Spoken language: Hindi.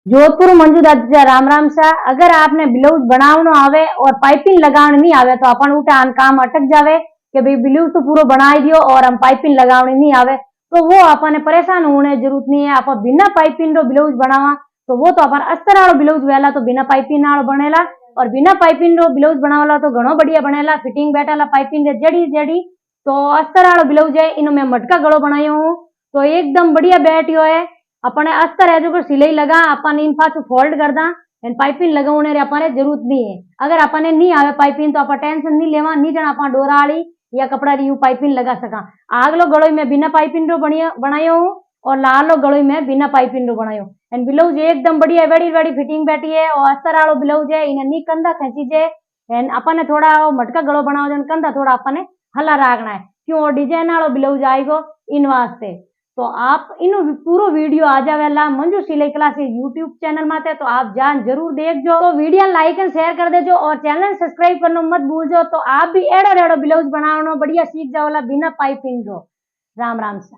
जोधपुर मंजू दादा राम राम सा। अगर आपने ब्लाउज बनावनो आवे और पाइपिंग लगावनी नहीं आवे तो अपन उठा काम अटक जावे कि भाई ब्लाउज तो पूरा बनाई दियो और हम पाइपिंग लगावनी नहीं आवे, तो वो अपन परेशान होने जरूरत नहीं है। आप बिना पाइपिंग रो ब्लाउज बनावा तो वो तो अपन अस्तर वालों ब्लाउज वेला तो बिना पाइपिंग वालों बनेला, और बिना पाइपिंग रो ब्लाउज बनावला तो घणो बढ़िया बनेला। फिटिंग बैठाला पाइपिंग जड़ी जड़ी तो अस्तर वालों ब्लाउज है इनो मैं मटका गलो बनायो हूँ तो एकदम बढ़िया बैठियो है। अपने अस्तर है जो सिलाई लगा अपन इन पाछू फोल्ड कर दा एंड पाइपिंग लगाने रे अपने जरूरत नहीं है। अगर अपने नहीं आवे पाइपिंग तो अपन टेंशन नहीं लेवा, नहीं जना अपन डोराड़ी या कपड़ा री पाइपिंग लगा सका। आगलो गड़ोई में बिना पाइपिंग रो बनायो हूँ और लालो गड़ोई में बिना पाइपिंग रो बनायो एंड ब्लाउज एकदम बढ़िया बड़ी बड़ी फिटिंग बैठी है। और अस्तर वालों ब्लाउज है इन्हें नी कंधा खेची जे एंड अपने थोड़ा मटका गड़ो बनाओ जो कंधा थोड़ा अपने हला रखना है क्यों डिजाइन वालों ब्लाउज आएगो इन वास्ते। तो आप इन पूरा वीडियो आ जावेला मंजू सिलाई क्लासेस यूट्यूब चैनल में तो आप जान जरूर देखो। तो वीडियो लाइक एंड शेयर कर देजो और चैनल सब्सक्राइब करना मत भूलजो, तो आप भी एड़ो एड़ो ब्लाउज बनावनो बढ़िया सीख जाओला बिना पाइपिंग रो। राम राम सा।